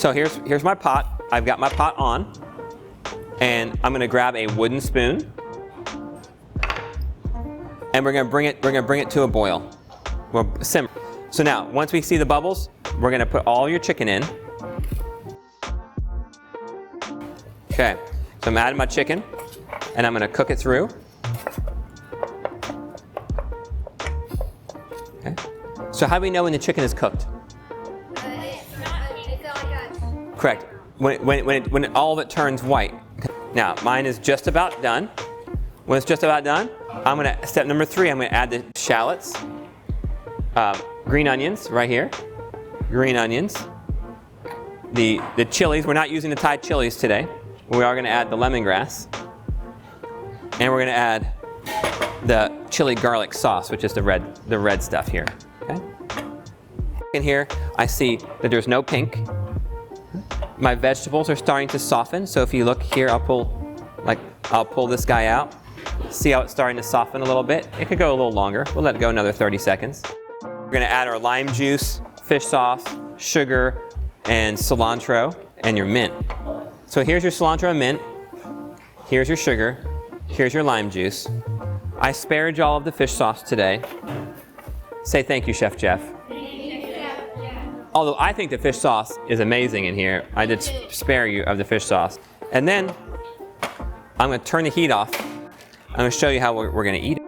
So here's my pot. I've got my pot on, and I'm gonna grab a wooden spoon, and we're gonna bring it to a boil. We'll simmer. So now, once we see the bubbles, we're gonna put all your chicken in. Okay, so I'm adding my chicken, and I'm gonna cook it through. Okay. So how do we know when the chicken is cooked? Correct. When all of it turns white. Now, mine is just about done. When it's just about done, step number 3, I'm gonna add the shallots, green onions right here, green onions, the chilies. We're not using the Thai chilies today. We are gonna add the lemongrass, and we're gonna add the chili garlic sauce, which is the red stuff here. Okay. In here, I see that there's no pink. My vegetables are starting to soften, so if you look here, I'll pull this guy out. See how it's starting to soften a little bit? It could go a little longer. We'll let it go another 30 seconds. We're gonna add our lime juice, fish sauce, sugar, and cilantro, and your mint. So here's your cilantro and mint. Here's your sugar. Here's your lime juice. I spared y'all of the fish sauce today. Say thank you, Chef Jeff. Although I think the fish sauce is amazing in here, I did spare you of the fish sauce. And then I'm gonna turn the heat off. I'm gonna show you how we're gonna eat it.